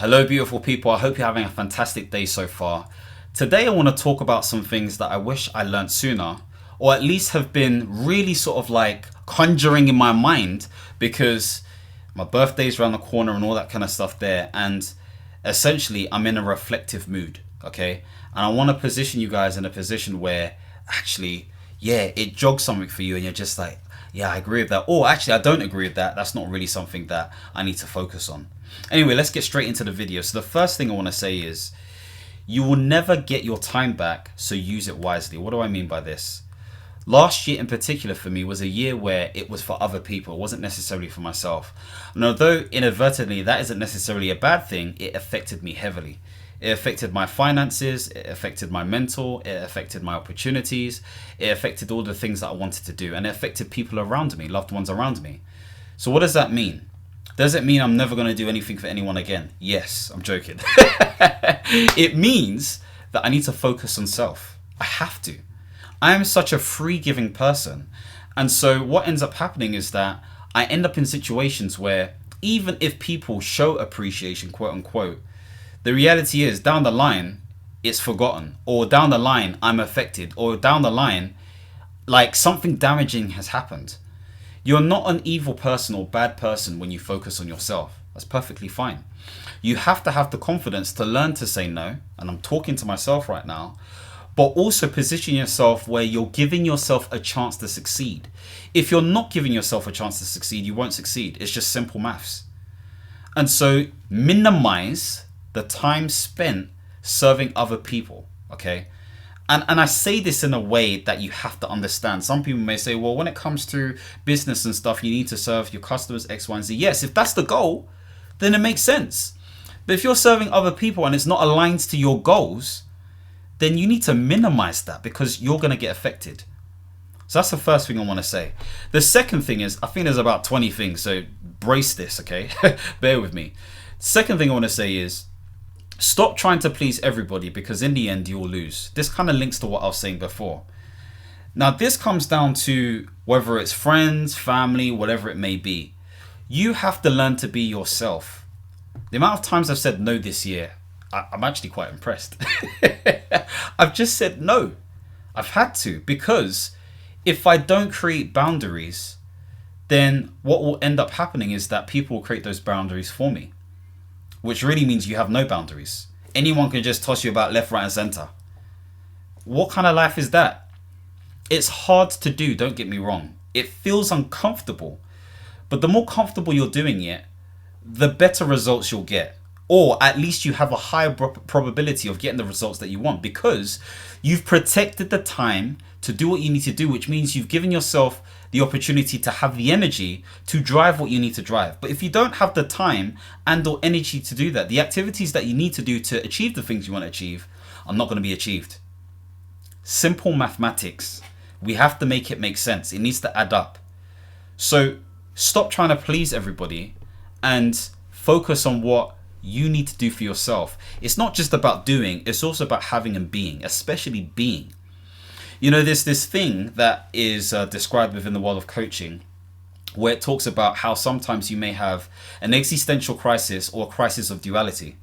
Hello, beautiful people. I hope you're having a fantastic day so far. Today, I want to talk about some things that I wish I learned sooner, or at least have been really sort of like conjuring in my mind because my birthday's around the corner and all that kind of stuff there. And essentially, I'm in a reflective mood, okay? And I want to position you guys in a position where actually, yeah, it jogs something for you and you're just like, yeah, I agree with that. Or actually, I don't agree with that. That's not really something that I need to focus on. Anyway, let's get straight into the video. So the first thing I want to say is you will never get your time back, so use it wisely. What do I mean by this? Last year in particular for me was a year where it was for other people. It wasn't necessarily for myself. And although inadvertently that isn't necessarily a bad thing, it affected me heavily. It affected my finances, it affected my mental, it affected my opportunities, it affected all the things that I wanted to do, and it affected people around me, loved ones around me. So what does that mean? Does it mean I'm never going to do anything for anyone again? Yes, I'm joking. It means that I need to focus on self. I have to. I am such a free giving person. And so what ends up happening is that I end up in situations where even if people show appreciation, quote unquote, the reality is down the line, it's forgotten. Or down the line, I'm affected. Or down the line, like something damaging has happened. You're not an evil person or bad person when you focus on yourself. That's perfectly fine. You have to have the confidence to learn to say no, and I'm talking to myself right now, but also position yourself where you're giving yourself a chance to succeed. If you're not giving yourself a chance to succeed, you won't succeed. It's just simple maths. And so minimize the time spent serving other people, okay? And I say this in a way that you have to understand. Some people may say, well, when it comes to business and stuff, you need to serve your customers X, Y, and Z. Yes, if that's the goal, then it makes sense. But if you're serving other people and it's not aligned to your goals, then you need to minimize that because you're going to get affected. So that's the first thing I want to say. The second thing is, I think there's about 20 things, so brace this, okay? Bear with me. Second thing I want to say is, stop trying to please everybody because in the end you will lose. This kind of links to what I was saying before. Now this comes down to whether it's friends, family, whatever it may be. You have to learn to be yourself. The amount of times I've said no this year, I'm actually quite impressed. I've just said no. I've had to because if I don't create boundaries, then what will end up happening is that people will create those boundaries for me. Which really means you have no boundaries. Anyone can just toss you about left, right, and center. What kind of life is that? It's hard to do, don't get me wrong. It feels uncomfortable. But the more comfortable you're doing it, the better results you'll get. Or at least you have a higher probability of getting the results that you want because you've protected the time to do what you need to do, which means you've given yourself the opportunity to have the energy to drive what you need to drive. But if you don't have the time and or energy to do that, the activities that you need to do to achieve the things you want to achieve are not going to be achieved. Simple mathematics. We have to make it make sense. It needs to add up. So stop trying to please everybody and focus on what you need to do for yourself. It's not just about doing, it's also about having and being, especially being. You know, there's this thing that is described within the world of coaching where it talks about how sometimes you may have an existential crisis or a crisis of duality.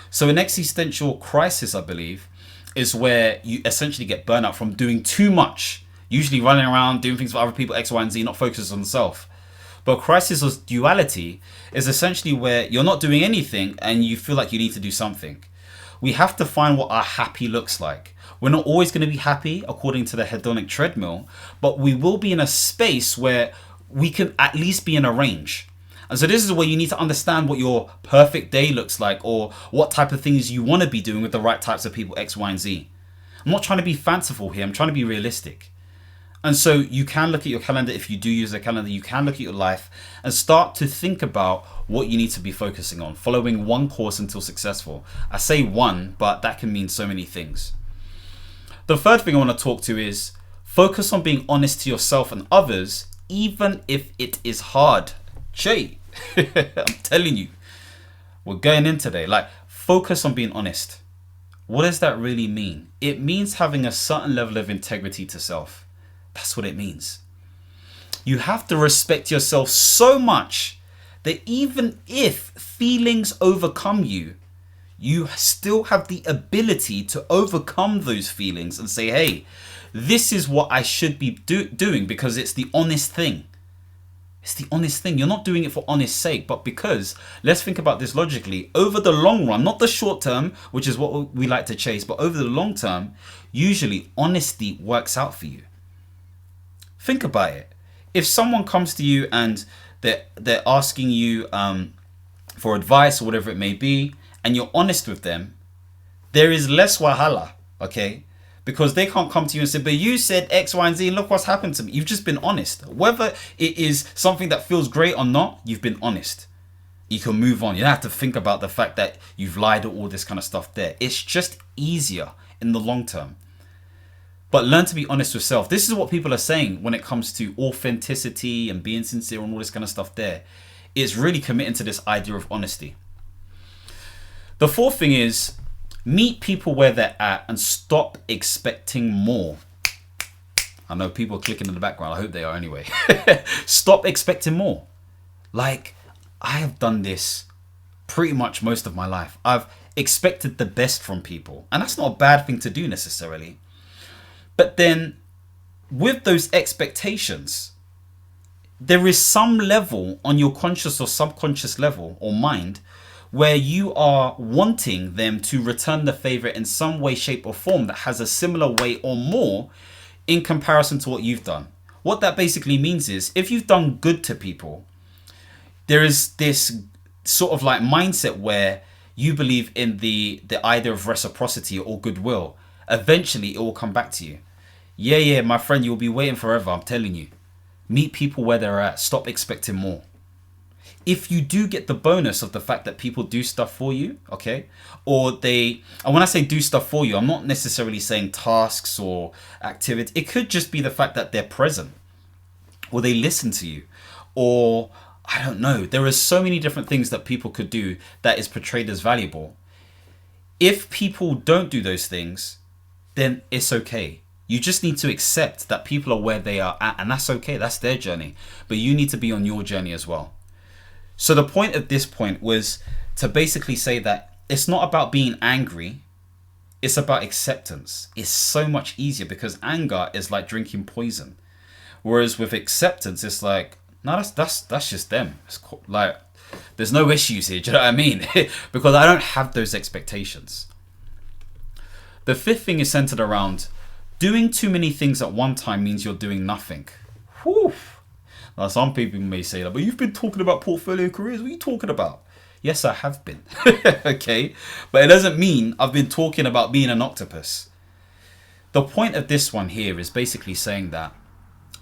So an existential crisis, I believe, is where you essentially get burnout from doing too much, usually running around doing things for other people, X, Y, and Z, not focused on self. But a crisis of duality is essentially where you're not doing anything and you feel like you need to do something. We have to find what our happy looks like. We're not always going to be happy according to the hedonic treadmill, but we will be in a space where we can at least be in a range. And so this is where you need to understand what your perfect day looks like or what type of things you want to be doing with the right types of people, X, Y, and Z. I'm not trying to be fanciful here. I'm trying to be realistic. And so you can look at your calendar. If you do use a calendar, you can look at your life and start to think about what you need to be focusing on, following one course until successful. I say one, but that can mean so many things. The third thing I want to talk to is focus on being honest to yourself and others, even if it is hard. Jay, I'm telling you, we're going in today. Like, focus on being honest. What does that really mean? It means having a certain level of integrity to self. That's what it means. You have to respect yourself so much that even if feelings overcome you, you still have the ability to overcome those feelings and say, hey, this is what I should be doing because it's the honest thing. It's the honest thing. You're not doing it for honest sake, but because, let's think about this logically, over the long run, not the short term, which is what we like to chase, but over the long term, usually honesty works out for you. Think about it. If someone comes to you and they're asking you for advice or whatever it may be, and you're honest with them, there is less wahala, okay? Because they can't come to you and say, but you said X, Y, and Z, and look what's happened to me. You've just been honest. Whether it is something that feels great or not, you've been honest. You can move on. You don't have to think about the fact that you've lied or all this kind of stuff there. It's just easier in the long term. But learn to be honest with self. This is what people are saying when it comes to authenticity and being sincere and all this kind of stuff there. It's really committing to this idea of honesty. The fourth thing is, meet people where they're at and stop expecting more. I know people are clicking in the background. I hope they are anyway. Stop expecting more. Like, I have done this pretty much most of my life. I've expected the best from people. And that's not a bad thing to do necessarily. But then with those expectations, there is some level on your conscious or subconscious level or mind where you are wanting them to return the favor in some way, shape or form that has a similar weight or more in comparison to what you've done. What that basically means is if you've done good to people, there is this sort of like mindset where you believe in the idea of reciprocity or goodwill. Eventually it will come back to you. Yeah, my friend, you'll be waiting forever. I'm telling you. Meet people where they're at. Stop expecting more. If you do get the bonus of the fact that people do stuff for you, okay, and when I say do stuff for you, I'm not necessarily saying tasks or activity. It could just be the fact that they're present or they listen to you, or I don't know. There are so many different things that people could do that is portrayed as valuable. If people don't do those things, then it's okay. You just need to accept that people are where they are at, and that's okay. That's their journey. But you need to be on your journey as well. So the point of this point was to basically say that it's not about being angry. It's about acceptance. It's so much easier because anger is like drinking poison. Whereas with acceptance, it's like, no, that's just them. It's like, there's no issues here. Do you know what I mean? Because I don't have those expectations. The fifth thing is centered around doing too many things at one time means you're doing nothing. Whew. Now, some people may say that, but you've been talking about portfolio careers. What are you talking about? Yes, I have been. Okay. But it doesn't mean I've been talking about being an octopus. The point of this one here is basically saying that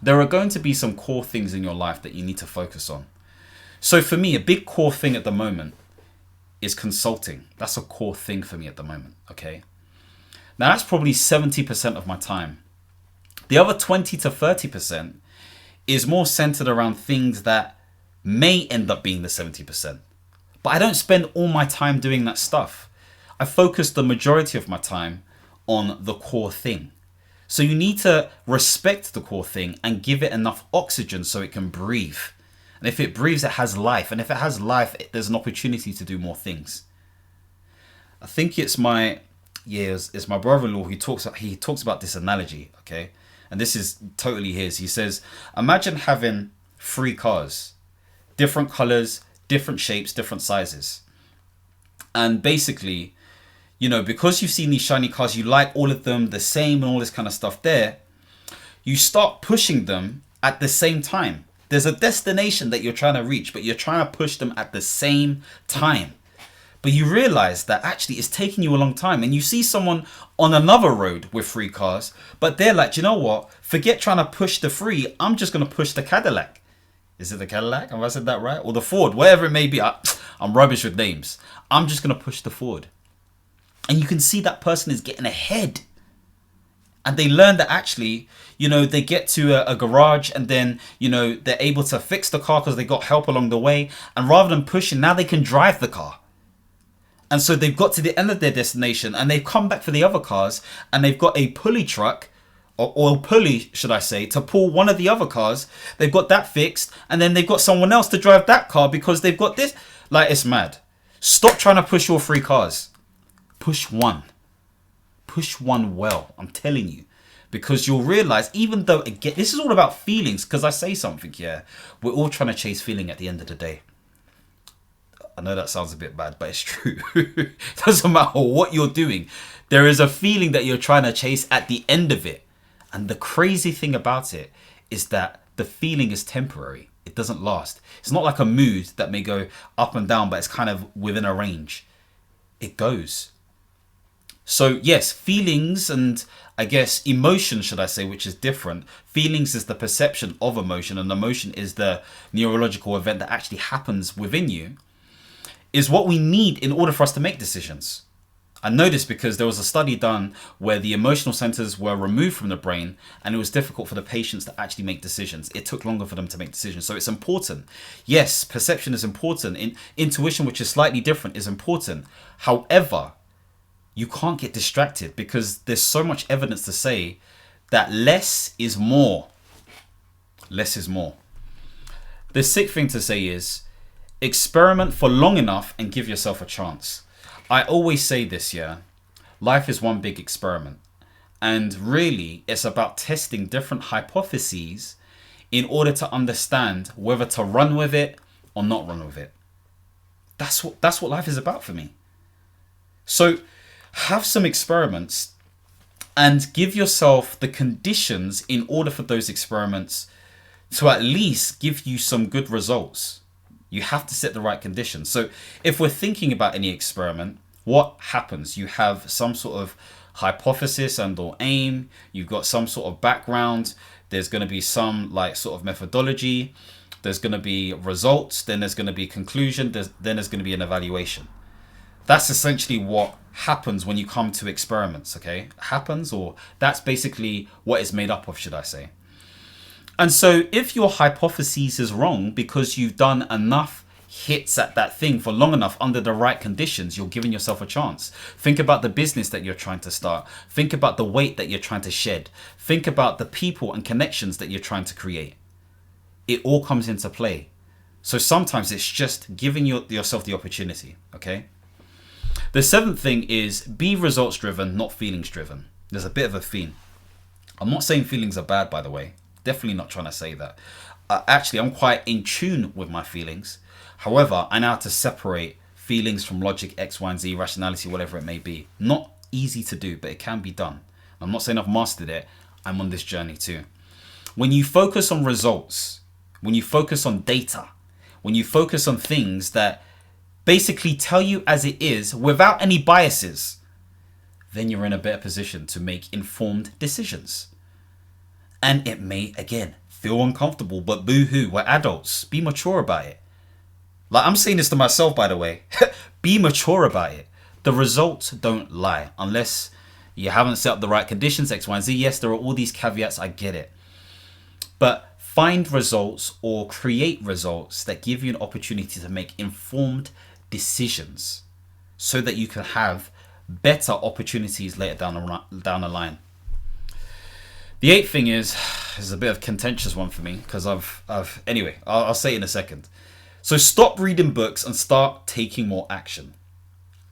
there are going to be some core things in your life that you need to focus on. So for me, a big core thing at the moment is consulting. That's a core thing for me at the moment. Okay. Now that's probably 70% of my time. The other 20 to 30% is more centered around things that may end up being the 70%. But I don't spend all my time doing that stuff. I focus the majority of my time on the core thing. So you need to respect the core thing and give it enough oxygen so it can breathe. And if it breathes, it has life. And if it has life, there's an opportunity to do more things. I think it's my brother-in-law who talks about this analogy, okay? And this is totally his. He says, imagine having 3 cars, different colors, different shapes, different sizes. And basically, you know, because you've seen these shiny cars, you like all of them the same and all this kind of stuff there, you start pushing them at the same time. There's a destination that you're trying to reach, but you're trying to push them at the same time. But you realize that actually it's taking you a long time, and you see someone on another road with 3 cars, but they're like, you know what? Forget trying to push the 3. I'm just going to push the Cadillac. Is it the Cadillac? Have I said that right? Or the Ford, whatever it may be. I'm rubbish with names. I'm just going to push the Ford. And you can see that person is getting ahead. And they learn that actually, you know, they get to a garage and then, you know, they're able to fix the car because they got help along the way. And rather than pushing, now they can drive the car. And so they've got to the end of their destination and they've come back for the other cars and they've got a pulley truck or pulley, should I say, to pull one of the other cars. They've got that fixed and then they've got someone else to drive that car because they've got this. Like, it's mad. Stop trying to push all 3 cars. push one. Push one well, I'm telling you. Because you'll realize, even though, again, this is all about feelings, because I say something, yeah, we're all trying to chase feeling at the end of the day. I know that sounds a bit bad, but it's true. Doesn't matter what you're doing. There is a feeling that you're trying to chase at the end of it. And the crazy thing about it is that the feeling is temporary. It doesn't last. It's not like a mood that may go up and down, but it's kind of within a range. It goes. So yes, feelings and I guess emotion, should I say, which is different. Feelings is the perception of emotion, and emotion is the neurological event that actually happens within you, is what we need in order for us to make decisions. I know this because there was a study done where the emotional centers were removed from the brain and it was difficult for the patients to actually make decisions. It took longer for them to make decisions. So it's important. Yes, perception is important. Intuition, which is slightly different, is important. However, you can't get distracted because there's so much evidence to say that less is more. Less is more. The sixth thing to say is experiment for long enough and give yourself a chance. I always say this, yeah. Life is one big experiment. And really, it's about testing different hypotheses in order to understand whether to run with it or not run with it. That's what life is about for me. So have some experiments and give yourself the conditions in order for those experiments to at least give you some good results. You have to set the right conditions. So if we're thinking about any experiment, what happens? You have some sort of hypothesis and or aim. You've got some sort of background. There's going to be some like sort of methodology. There's going to be results. Then there's going to be conclusion. Then there's going to be an evaluation. That's essentially what happens when you come to experiments, okay? Happens, or that's basically what it's made up of, should I say. And so if your hypothesis is wrong because you've done enough hits at that thing for long enough under the right conditions, you're giving yourself a chance. Think about the business that you're trying to start. Think about the weight that you're trying to shed. Think about the people and connections that you're trying to create. It all comes into play. So sometimes it's just giving yourself the opportunity, okay? The seventh thing is be results driven, not feelings driven. There's a bit of a theme. I'm not saying feelings are bad, by the way. Definitely not trying to say that. Actually, I'm quite in tune with my feelings. However, I know how to separate feelings from logic, X, Y, and Z, rationality, whatever it may be. Not easy to do, but it can be done. I'm not saying I've mastered it. I'm on this journey too. When you focus on results, when you focus on data, when you focus on things that basically tell you as it is without any biases, then you're in a better position to make informed decisions. And it may, again, feel uncomfortable, but boo-hoo, we're adults. Be mature about it. Like, I'm saying this to myself, by the way. Be mature about it. The results don't lie unless you haven't set up the right conditions, X, Y, and Z. Yes, there are all these caveats. I get it. But find results or create results that give you an opportunity to make informed decisions so that you can have better opportunities later down the line. The eighth thing is a bit of a contentious one for me because anyway, I'll say it in a second. So stop reading books and start taking more action.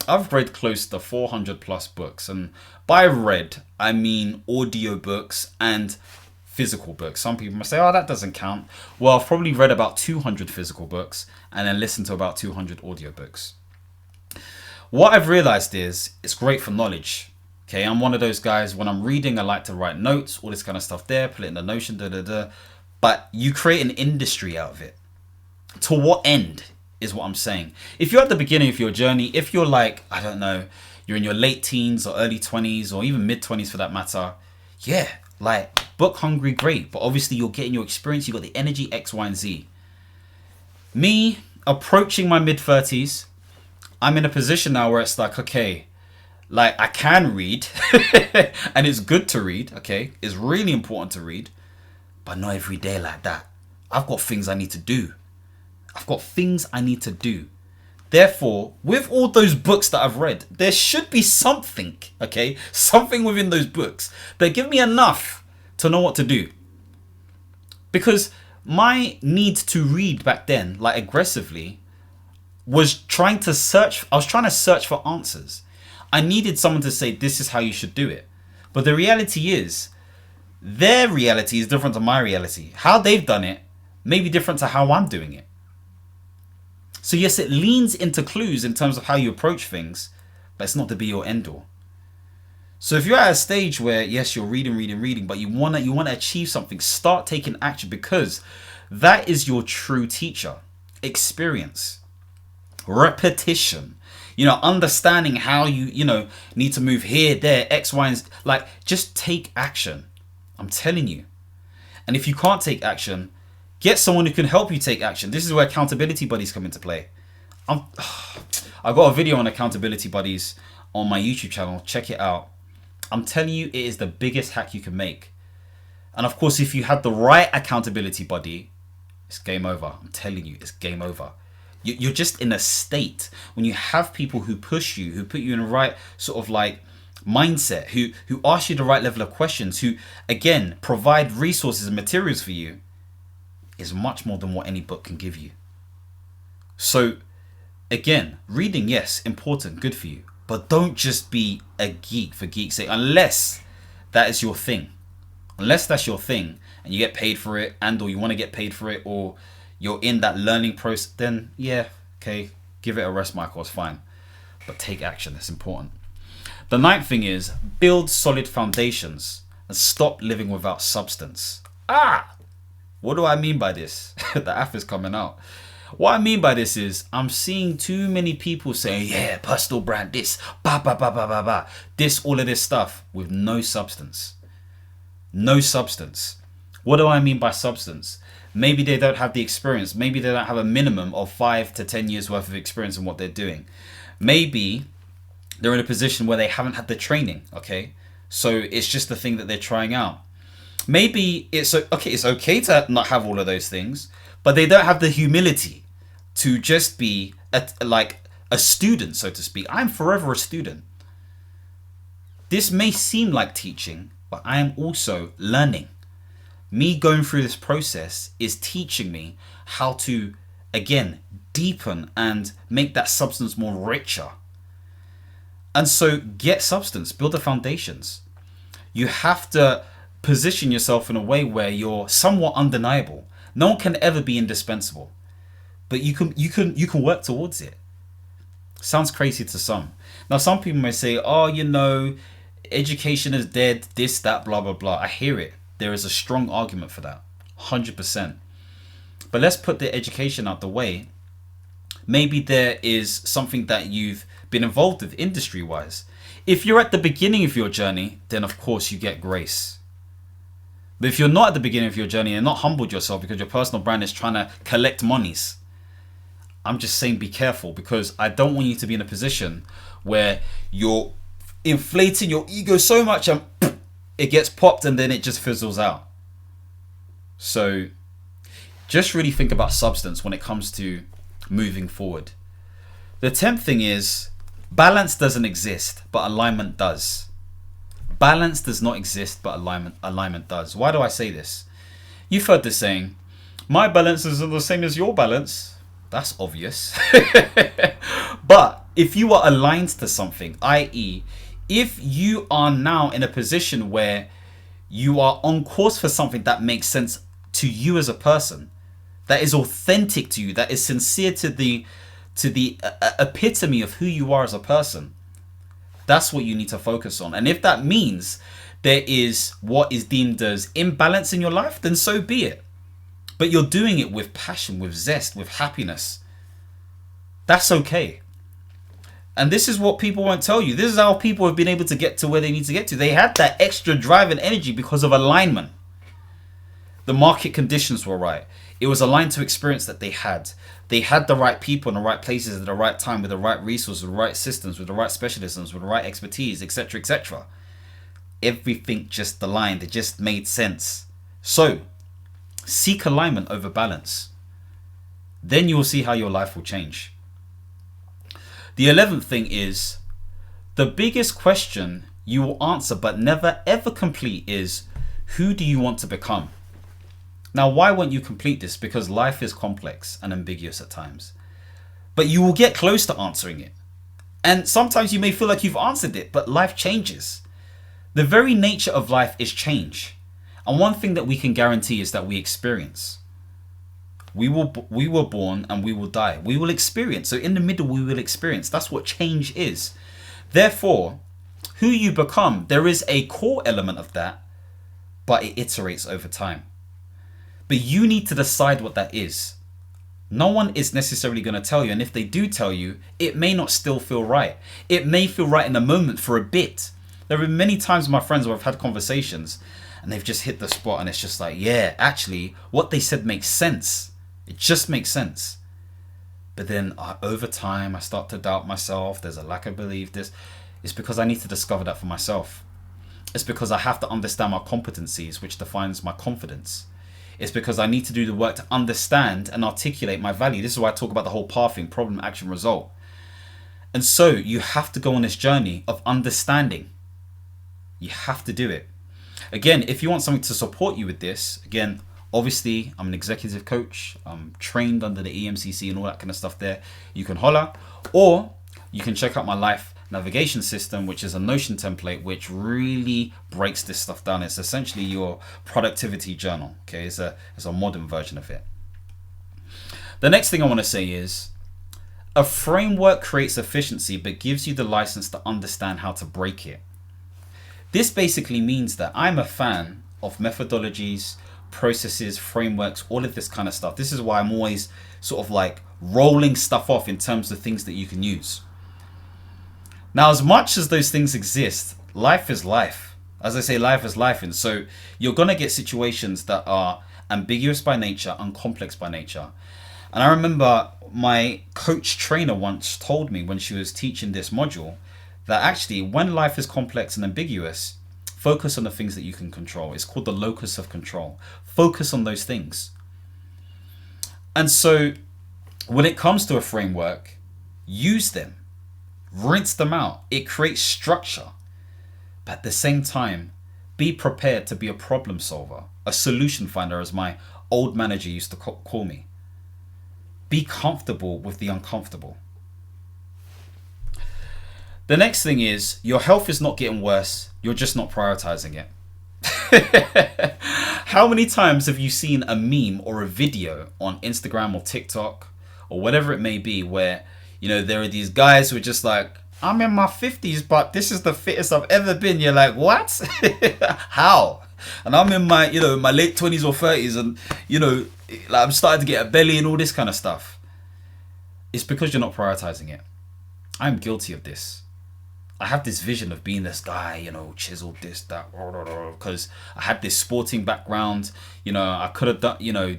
I've read close to 400 plus books, and by read, I mean audio books and physical books. Some people might say, oh, that doesn't count. Well, I've probably read about 200 physical books and then listened to about 200 audio books. What I've realized is it's great for knowledge. Okay, I'm one of those guys, when I'm reading, I like to write notes, all this kind of stuff there, put it in the Notion, but you create an industry out of it. To what end is what I'm saying. If you're at the beginning of your journey, if you're like, I don't know, you're in your late teens or early 20s or even mid 20s for that matter, yeah, like book hungry, great. But obviously you're getting your experience, you got the energy, X, Y, and Z. Me approaching my mid 30s, I'm in a position now where it's like, okay, like I can read and it's good to read, okay? It's really important to read, but not every day like that. I've got things I need to do. Therefore, with all those books that I've read, there should be something, okay? Something within those books that give me enough to know what to do. Because my need to read back then, like aggressively, I was trying to search for answers. I needed someone to say, this is how you should do it. But the reality is, their reality is different to my reality. How they've done it may be different to how I'm doing it. So yes, it leans into clues in terms of how you approach things, but it's not the be or end all. So if you're at a stage where, yes, you're reading, but you want to achieve something, start taking action, because that is your true teacher. Experience, repetition, understanding how you need to move here, there, X, Y, and Z. Like, just take action. I'm telling you. And if you can't take action, get someone who can help you take action. This is where accountability buddies come into play. I've got a video on accountability buddies on my YouTube channel. Check it out. I'm telling you, it is the biggest hack you can make. And of course, if you have the right accountability buddy, it's game over. I'm telling you, it's game over. You're just in a state when you have people who push you, who put you in the right sort of like mindset, who ask you the right level of questions, who again provide resources and materials for you, is much more than what any book can give you. So again, reading, yes, important, good for you, but don't just be a geek for geek's sake, unless that is your thing. Unless that's your thing and you get paid for it, and or you want to get paid for it, or you're in that learning process, then yeah, okay, give it a rest, Michael, it's fine. But take action, that's important. The ninth thing is build solid foundations and stop living without substance. What do I mean by this? The F is coming out. What I mean by this is I'm seeing too many people saying, yeah, personal brand, this, this, all of this stuff with no substance. No substance. What do I mean by substance? Maybe they don't have the experience. Maybe they don't have a minimum of 5 to 10 years worth of experience in what they're doing. Maybe they're in a position where they haven't had the training, okay? So it's just the thing that they're trying out. Maybe it's okay to not have all of those things, but they don't have the humility to just be like a student, so to speak. I'm forever a student. This may seem like teaching, but I am also learning. Me going through this process is teaching me how to, again, deepen and make that substance more richer. And so get substance, build the foundations. You have to position yourself in a way where you're somewhat undeniable. No one can ever be indispensable, but you can work towards it. Sounds crazy to some. Now, some people may say, education is dead, this, that, blah, blah, blah. I hear it. There is a strong argument for that, 100%. But let's put the education out the way. Maybe there is something that you've been involved with industry-wise. If you're at the beginning of your journey, then of course you get grace. But if you're not at the beginning of your journey and not humbled yourself because your personal brand is trying to collect monies, I'm just saying be careful, because I don't want you to be in a position where you're inflating your ego so much and it gets popped and then it just fizzles out. So just really think about substance when it comes to moving forward. The 10th thing is balance doesn't exist, but alignment does. Balance does not exist, but alignment does. Why do I say this? You've heard this saying, my balance isn't the same as your balance. That's obvious. But if you are aligned to something, i.e., if you are now in a position where you are on course for something that makes sense to you as a person, that is authentic to you, that is sincere to the epitome of who you are as a person, that's what you need to focus on. And if that means there is what is deemed as imbalance in your life, then so be it. But you're doing it with passion, with zest, with happiness. That's okay. And this is what people won't tell you. This is how people have been able to get to where they need to get to. They had that extra drive and energy because of alignment. The market conditions were right. It was aligned to experience that they had. They had the right people in the right places at the right time, with the right resources, with the right systems, with the right specialisms, with the right expertise, etc., etc. Everything just aligned. It just made sense. So, seek alignment over balance. Then you will see how your life will change. The 11th thing is, the biggest question you will answer but never ever complete is, who do you want to become? Now, why won't you complete this? Because life is complex and ambiguous at times. But you will get close to answering it. And sometimes you may feel like you've answered it, but life changes. The very nature of life is change. And one thing that we can guarantee is that we experience. We were born and we will die. We will experience. So in the middle, we will experience. That's what change is. Therefore, who you become, there is a core element of that, but it iterates over time. But you need to decide what that is. No one is necessarily going to tell you. And if they do tell you, it may not still feel right. It may feel right in the moment for a bit. There have been many times with my friends where I've had conversations and they've just hit the spot and it's just like, yeah, actually, what they said makes sense. It just makes sense. But then over time, I start to doubt myself. There's a lack of belief. It's because I need to discover that for myself. It's because I have to understand my competencies, which defines my confidence. It's because I need to do the work to understand and articulate my value. This is why I talk about the whole pathing, problem, action, result. And so you have to go on this journey of understanding. You have to do it. Again, if you want something to support you with this, again, obviously, I'm an executive coach. I'm trained under the EMCC and all that kind of stuff there. You can holler, or you can check out my life navigation system, which is a Notion template, which really breaks this stuff down. It's essentially your productivity journal. Okay, it's a modern version of it. The next thing I want to say is a framework creates efficiency, but gives you the license to understand how to break it. This basically means that I'm a fan of methodologies, processes, frameworks, all of this kind of stuff. This is why I'm always sort of like rolling stuff off in terms of things that you can use. Now, as much as those things exist, life is life. As I say, life is life. And so you're going to get situations that are ambiguous by nature and complex by nature. And I remember my coach trainer once told me when she was teaching this module that actually when life is complex and ambiguous, focus on the things that you can control. It's called the locus of control. Focus on those things. And so when it comes to a framework, use them. Rinse them out. It creates structure. But at the same time, be prepared to be a problem solver, a solution finder, as my old manager used to call me. Be comfortable with the uncomfortable. The next thing is your health is not getting worse. You're just not prioritizing it. How many times have you seen a meme or a video on Instagram or TikTok or whatever it may be where, you know, there are these guys who are just like, I'm in my 50s, but this is the fittest I've ever been. You're like, what? How? And I'm in my, my late 20s or 30s and, like I'm starting to get a belly and all this kind of stuff. It's because you're not prioritizing it. I'm guilty of this. I have this vision of being this guy, chiseled this, that, because I had this sporting background. I could have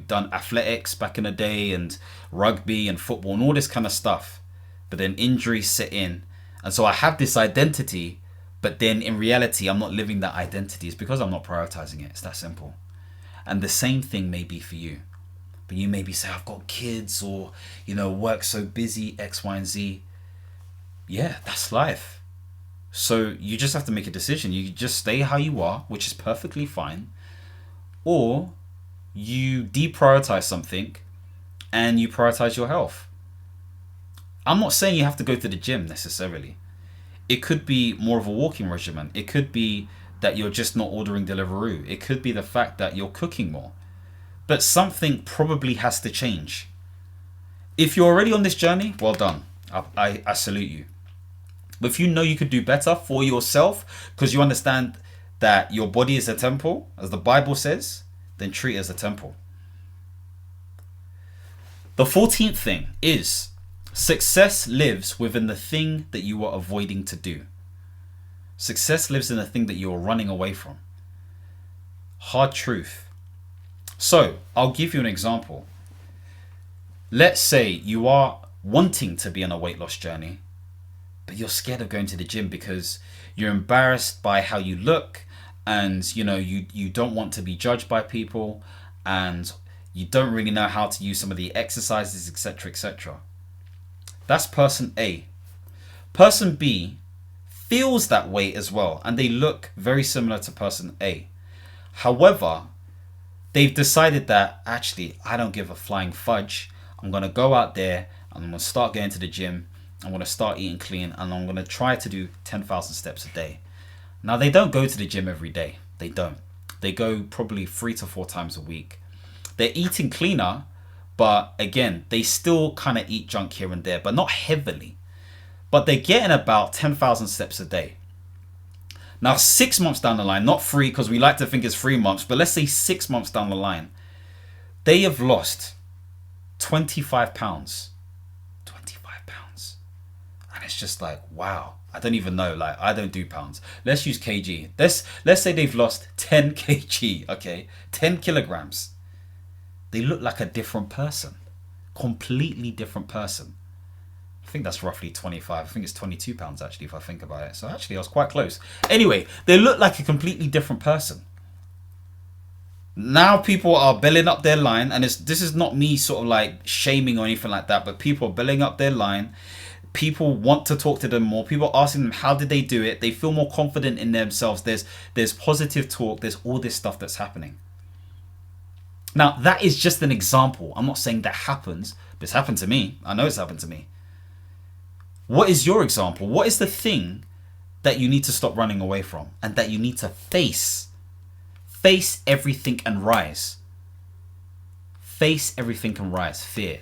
done athletics back in the day and rugby and football and all this kind of stuff. But then injuries set in. And so I have this identity, but then in reality, I'm not living that identity. It's because I'm not prioritizing it. It's that simple. And the same thing may be for you. But you maybe say, I've got kids or, work so busy, X, Y, and Z. Yeah, that's life. So you just have to make a decision. You just stay how you are, which is perfectly fine. Or you deprioritize something and you prioritize your health. I'm not saying you have to go to the gym necessarily. It could be more of a walking regimen. It could be that you're just not ordering Deliveroo. It could be the fact that you're cooking more. But something probably has to change. If you're already on this journey, well done. I salute you. But if you know you could do better for yourself, because you understand that your body is a temple, as the Bible says, then treat it as a temple. The 14th thing is success lives within the thing that you are avoiding to do. Success lives in the thing that you are running away from. Hard truth. So, I'll give you an example. Let's say you are wanting to be on a weight loss journey, but you're scared of going to the gym because you're embarrassed by how you look and you don't want to be judged by people and you don't really know how to use some of the exercises, etc., etc. That's person A. Person B feels that way as well and they look very similar to person A. However, they've decided that actually I don't give a flying fudge. I'm going to go out there and I'm going to start going to the gym I'm going to start eating clean, and I'm going to try to do 10,000 steps a day. Now, they don't go to the gym every day. They don't. They go probably 3 to 4 times a week. They're eating cleaner, but again, they still kind of eat junk here and there, but not heavily. But they're getting about 10,000 steps a day. Now, 6 months down the line, not 3, because we like to think it's 3 months, but let's say 6 months down the line, they have lost 25 pounds. 25 pounds. And it's just like, wow. I don't even know. Like, I don't do pounds. Let's use kg. Let's say they've lost 10 kg. Okay, 10 kilograms. They look like a different person. Completely different person. I think that's roughly 25. I think it's 22 pounds actually, if I think about it. So actually, I was quite close. Anyway, they look like a completely different person. Now people are belling up their line, and this is not me sort of like shaming or anything like that, but people are belling up their line. People want to talk to them more. People are asking them, how did they do it? They feel more confident in themselves. There's positive talk. There's all this stuff that's happening. Now, that is just an example. I'm not saying that happens, but it's happened to me. I know it's happened to me. What is your example? What is the thing that you need to stop running away from and that you need to face? Face everything and rise. Face everything and rise. Fear.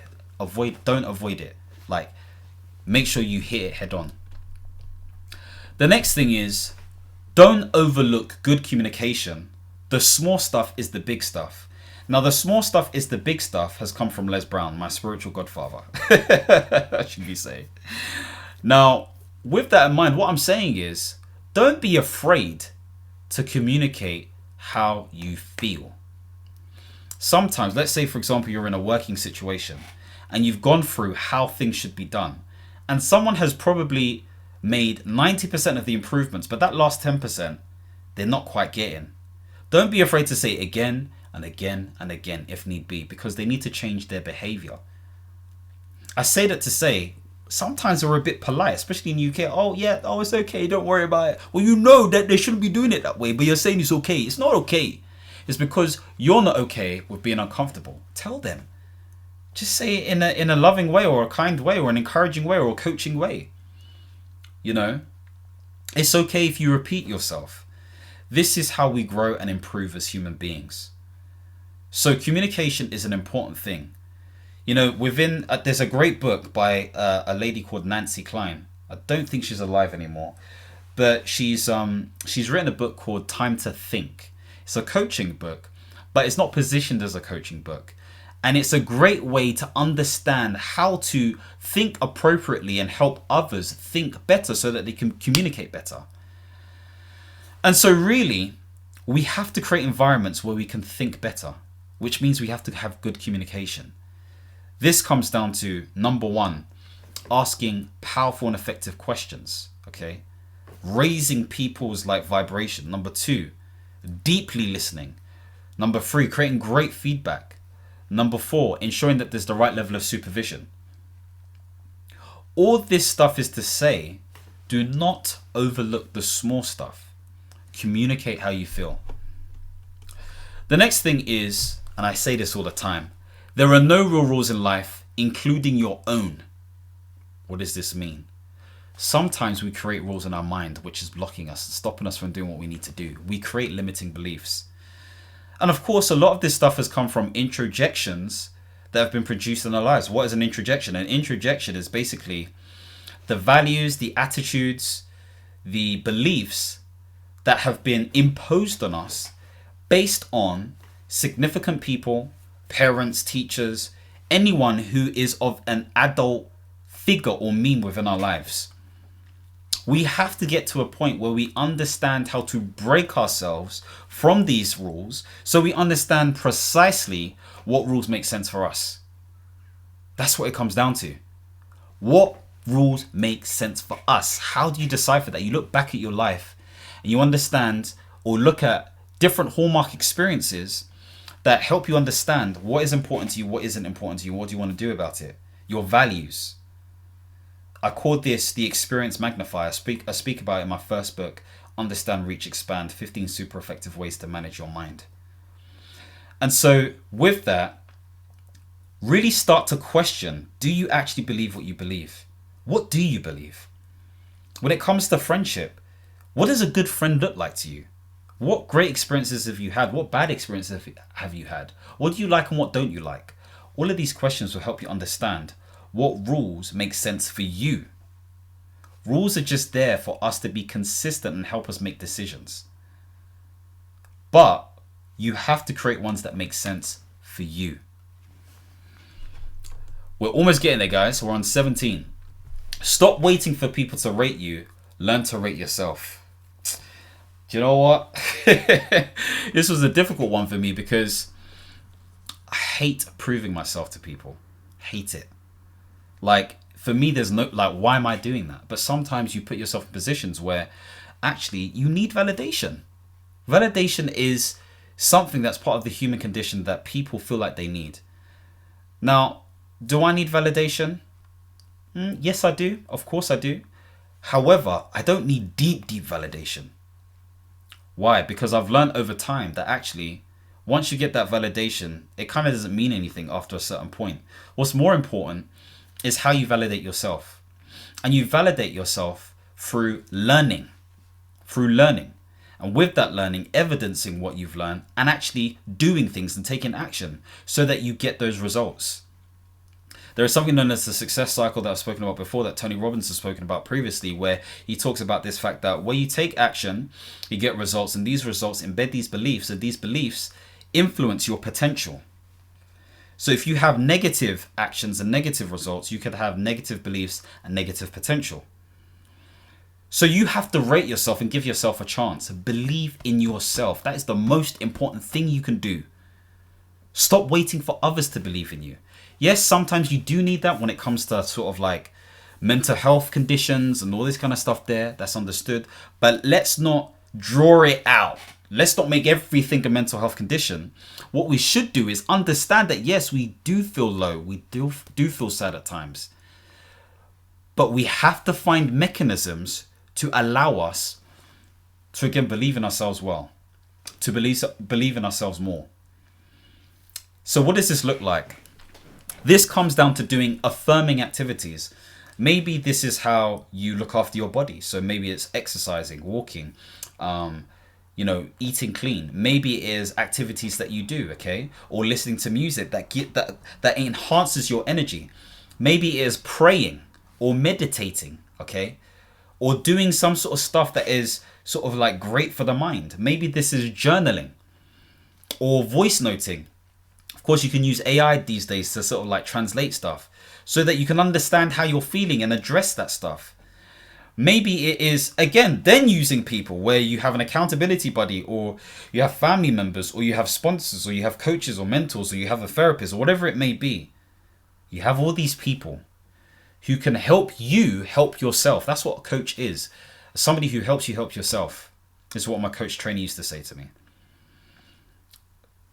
Don't avoid it. Like, make sure you hit it head on. The next thing is, don't overlook good communication. The small stuff is the big stuff. Now, the small stuff is the big stuff has come from Les Brown, my spiritual godfather. Should we say. Now, with that in mind, what I'm saying is, don't be afraid to communicate how you feel. Sometimes, let's say, for example, you're in a working situation and you've gone through how things should be done. And someone has probably made 90% of the improvements, but that last 10%, they're not quite getting. Don't be afraid to say it again and again and again if need be, because they need to change their behavior. I say that to say, sometimes we're a bit polite, especially in the UK. Oh yeah, oh it's okay, don't worry about it. Well, you know that they shouldn't be doing it that way, but you're saying it's okay. It's not okay. It's because you're not okay with being uncomfortable. Tell them. Just say it in a loving way, or a kind way, or an encouraging way, or a coaching way. You know, it's okay if you repeat yourself. This is how we grow and improve as human beings. So communication is an important thing. You know, there's a great book by a lady called Nancy Klein. I don't think she's alive anymore, but she's written a book called Time to Think. It's a coaching book, but it's not positioned as a coaching book. And it's a great way to understand how to think appropriately and help others think better so that they can communicate better. And so really, we have to create environments where we can think better, which means we have to have good communication. This comes down to, number one, asking powerful and effective questions, okay? Raising people's vibration. Number two, deeply listening. Number three, creating great feedback. Number four, ensuring that there's the right level of supervision. All this stuff is to say, do not overlook the small stuff. Communicate how you feel. The next thing is, and I say this all the time, there are no real rules in life, including your own. What does this mean? Sometimes we create rules in our mind which is blocking us, stopping us from doing what we need to do. We create limiting beliefs. And of course, a lot of this stuff has come from introjections that have been produced in our lives. What is an introjection? An introjection is basically the values, the attitudes, the beliefs that have been imposed on us based on significant people, parents, teachers, anyone who is of an adult figure or meme within our lives. We have to get to a point where we understand how to break ourselves from these rules so we understand precisely what rules make sense for us. That's what it comes down to. What rules make sense for us? How do you decipher that? You look back at your life and you understand, or look at different hallmark experiences that help you understand what is important to you, what isn't important to you, what do you want to do about it, your values. I called this the experience magnifier. I speak about it in my first book, Understand, Reach, Expand, 15 super effective ways to manage your mind. And so with that, really start to question, do you actually believe what you believe? What do you believe? When it comes to friendship, what does a good friend look like to you? What great experiences have you had? What bad experiences have you had? What do you like and what don't you like? All of these questions will help you understand what rules make sense for you. Rules are just there for us to be consistent and help us make decisions. But you have to create ones that make sense for you. We're almost getting there, guys. We're on 17. Stop waiting for people to rate you. Learn to rate yourself. Do you know what? This was a difficult one for me because I hate proving myself to people. Hate it. Like, for me, there's no, like, why am I doing that? But sometimes you put yourself in positions where actually you need validation. Validation is something that's part of the human condition that people feel like they need. Now, do I need validation? Yes, I do. Of course I do. However, I don't need deep validation. Why? Because I've learned over time that actually, once you get that validation, it kind of doesn't mean anything after a certain point. What's more important is how you validate yourself. And you validate yourself through learning. And with that learning, evidencing what you've learned and actually doing things and taking action so that you get those results. There is something known as the success cycle that I've spoken about before, that Tony Robbins has spoken about previously, where he talks about this fact that where you take action, you get results, and these results embed these beliefs, and these beliefs influence your potential. So if you have negative actions and negative results, you could have negative beliefs and negative potential. So you have to rate yourself and give yourself a chance. Believe in yourself. That is the most important thing you can do. Stop waiting for others to believe in you. Yes, sometimes you do need that when it comes to sort of like mental health conditions and all this kind of stuff there. That's understood. But let's not draw it out. Let's not make everything a mental health condition. What we should do is understand that yes, we do feel low. We do feel sad at times. But we have to find mechanisms to allow us to again believe in ourselves well. To believe in ourselves more. So what does this look like? This comes down to doing affirming activities. Maybe this is how you look after your body. So maybe it's exercising, walking, eating clean. Maybe it is activities that you do, okay? Or listening to music that enhances your energy. Maybe it is praying or meditating, okay? Or doing some sort of stuff that is sort of like great for the mind. Maybe this is journaling or voice noting. Of course, you can use AI these days to sort of like translate stuff so that you can understand how you're feeling and address that stuff. Maybe it is, again, then using people where you have an accountability buddy, or you have family members, or you have sponsors, or you have coaches or mentors, or you have a therapist, or whatever it may be. You have all these people who can help you help yourself. That's what a coach is. Somebody who helps you help yourself is what my coach trainee used to say to me.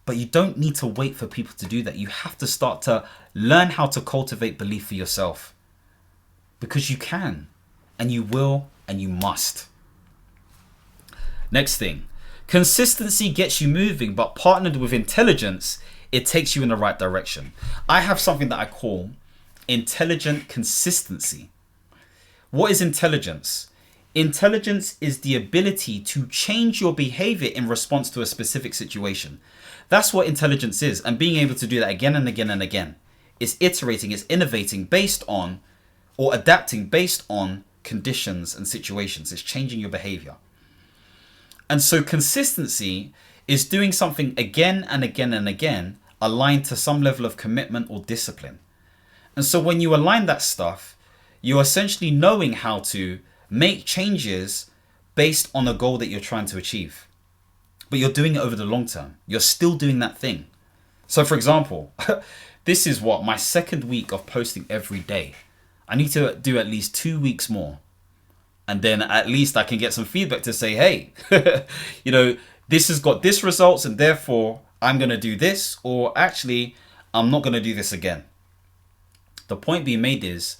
But you don't need to wait for people to do that. You have to start to learn how to cultivate belief for yourself. Because you can, and you will, and you must. Next thing. Consistency gets you moving, but partnered with intelligence, it takes you in the right direction. I have something that I call intelligent consistency. What is intelligence? Intelligence is the ability to change your behavior in response to a specific situation. That's what intelligence is, and being able to do that again and again and again. It's iterating, it's innovating based on, or adapting based on conditions and situations. It's changing your behavior. And so consistency is doing something again and again and again, aligned to some level of commitment or discipline. And so when you align that stuff, you're essentially knowing how to make changes based on a goal that you're trying to achieve. But you're doing it over the long term. You're still doing that thing. So for example, this is my second week of posting every day. I need to do at least 2 weeks more. And then at least I can get some feedback to say, hey, this has got this results and therefore I'm going to do this, or actually I'm not going to do this again. The point being made is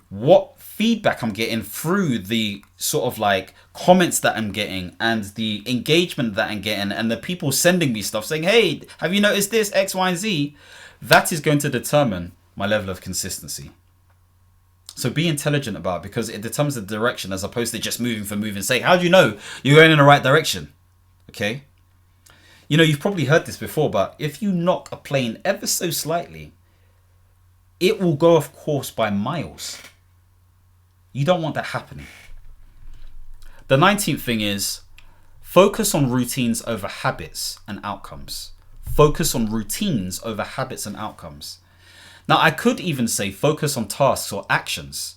what feedback I'm getting through the sort of like comments that I'm getting and the engagement that I'm getting and the people sending me stuff saying, hey, have you noticed this X, Y, and Z? That is going to determine my level of consistency. So be intelligent about it, because it determines the direction as opposed to just moving for moving sake. How do you know you're going in the right direction? Okay. You know, you've probably heard this before, but if you knock a plane ever so slightly, it will go off course by miles. You don't want that happening. The 19th thing is focus on routines over habits and outcomes. Focus on routines over habits and outcomes. Now, I could even say focus on tasks or actions,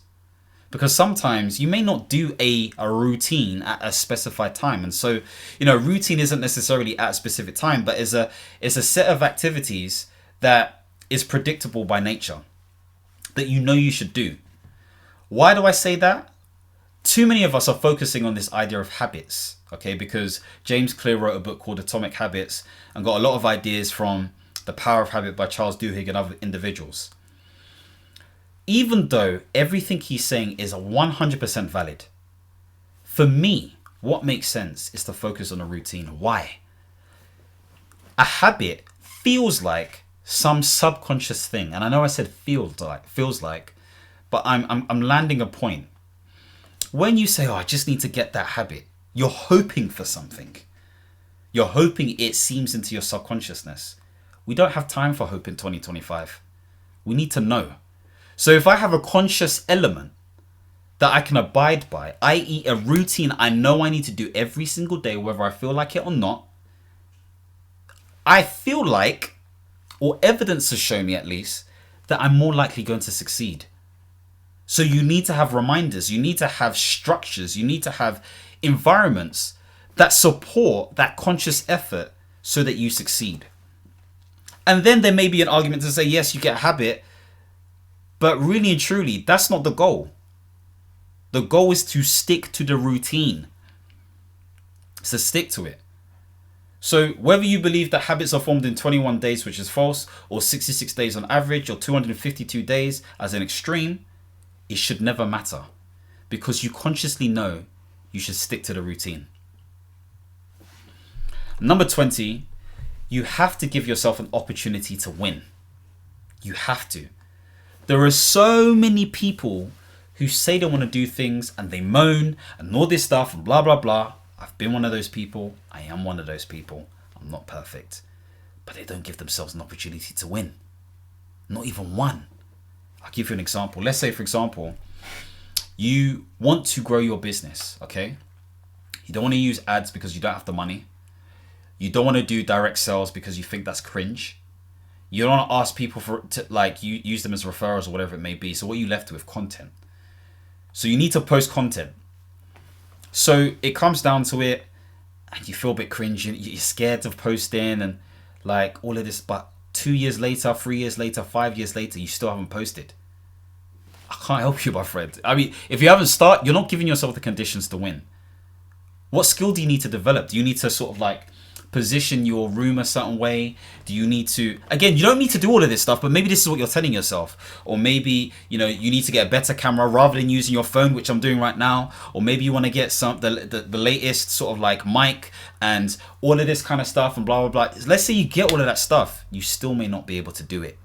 because sometimes you may not do a routine at a specified time. And so, you know, routine isn't necessarily at a specific time, but it's a set of activities that is predictable by nature that you know you should do. Why do I say that? Too many of us are focusing on this idea of habits, okay? Because James Clear wrote a book called Atomic Habits and got a lot of ideas from The Power of Habit by Charles Duhigg and other individuals. Even though everything he's saying is 100% valid, for me, what makes sense is to focus on a routine. Why? A habit feels like some subconscious thing. And I know I said feels like, but I'm landing a point. When you say, oh, I just need to get that habit, you're hoping for something. You're hoping it seems into your subconsciousness. We don't have time for hope in 2025. We need to know. So if I have a conscious element that I can abide by, i.e. a routine I know I need to do every single day, whether I feel like it or not, I feel like, or evidence has shown me at least, that I'm more likely going to succeed. So you need to have reminders, you need to have structures, you need to have environments that support that conscious effort so that you succeed. And then there may be an argument to say, yes, you get a habit, but really and truly, that's not the goal. The goal is to stick to the routine. It's to stick to it. So whether you believe that habits are formed in 21 days, which is false, or 66 days on average, or 252 days as an extreme, it should never matter, because you consciously know you should stick to the routine. Number 20, you have to give yourself an opportunity to win. You have to. There are so many people who say they want to do things and they moan and all this stuff and blah, blah, blah. I've been one of those people. I am one of those people. I'm not perfect. But they don't give themselves an opportunity to win. Not even one. I'll give you an example. Let's say, for example, you want to grow your business, okay? You don't want to use ads because you don't have the money. You don't want to do direct sales because you think that's cringe. You don't want to ask people to you use them as referrals or whatever it may be. So what are you left with? Content. So you need to post content. So it comes down to it, and you feel a bit cringe. You're scared of posting and like all of this. But 2 years later, 3 years later, 5 years later, you still haven't posted. I can't help you, my friend. I mean, if you haven't started, you're not giving yourself the conditions to win. What skill do you need to develop? Do you need to sort of like position your room a certain way? Do you need to, again, you don't need to do all of this stuff, but maybe this is what you're telling yourself. Or maybe, you know, you need to get a better camera rather than using your phone, which I'm doing right now. Or maybe you want to get the latest sort of like mic and all of this kind of stuff and blah, blah, blah. Let's say you get all of that stuff, you still may not be able to do it.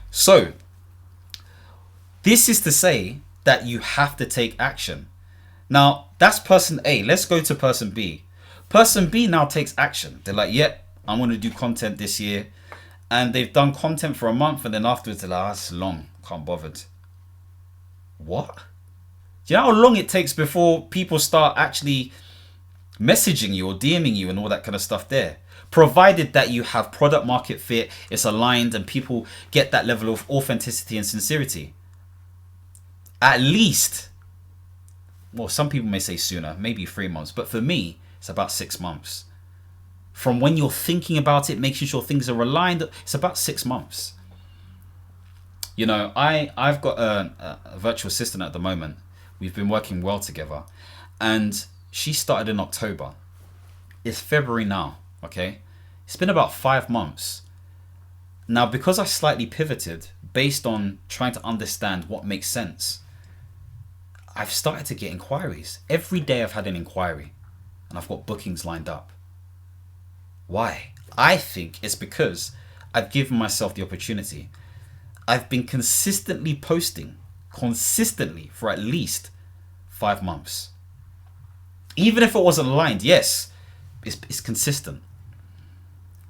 So this is to say that you have to take action. Now, that's person A. Let's go to person B. Person B now takes action. They're like, yep, I'm going to do content this year. And they've done content for a month, and then afterwards they're like, that's long, can't bothered. What? Do you know how long it takes before people start actually messaging you or DMing you and all that kind of stuff there? Provided that you have product market fit, it's aligned, and people get that level of authenticity and sincerity. At least, well, some people may say sooner, maybe 3 months, but for me, it's about 6 months. From when you're thinking about it, making sure things are aligned, it's about 6 months. You know, I've got a virtual assistant at the moment. We've been working well together, and she started in October. It's February now, okay? It's been about 5 months. Now, because I slightly pivoted based on trying to understand what makes sense, I've started to get inquiries. Every day I've had an inquiry, and I've got bookings lined up. Why? I think it's because I've given myself the opportunity. I've been consistently posting, consistently for at least 5 months. Even if it wasn't aligned, yes, it's consistent.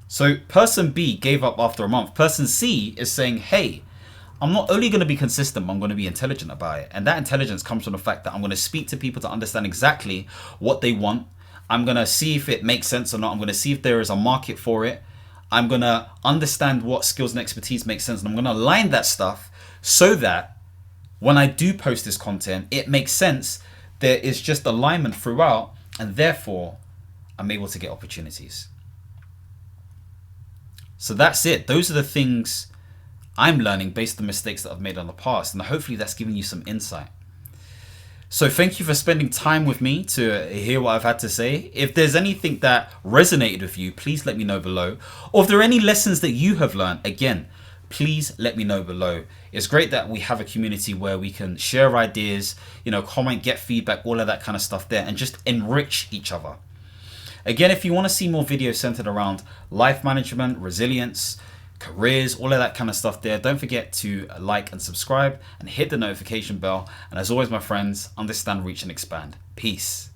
So person B gave up after a month. Person C is saying, hey, I'm not only going to be consistent, but I'm going to be intelligent about it. And that intelligence comes from the fact that I'm going to speak to people to understand exactly what they want. I'm going to see if it makes sense or not. I'm going to see if there is a market for it. I'm going to understand what skills and expertise make sense. And I'm going to align that stuff so that when I do post this content, it makes sense. There is just alignment throughout, and therefore I'm able to get opportunities. So that's it. Those are the things I'm learning based on mistakes that I've made in the past, and hopefully that's giving you some insight. So thank you for spending time with me to hear what I've had to say. If there's anything that resonated with you, please let me know below. Or if there are any lessons that you have learned, again, please let me know below. It's great that we have a community where we can share ideas, comment, get feedback, all of that kind of stuff there, and just enrich each other. Again, if you want to see more videos centered around life management, resilience, careers, all of that kind of stuff there, don't forget to like and subscribe and hit the notification bell. And as always, my friends, understand, reach, and expand. Peace.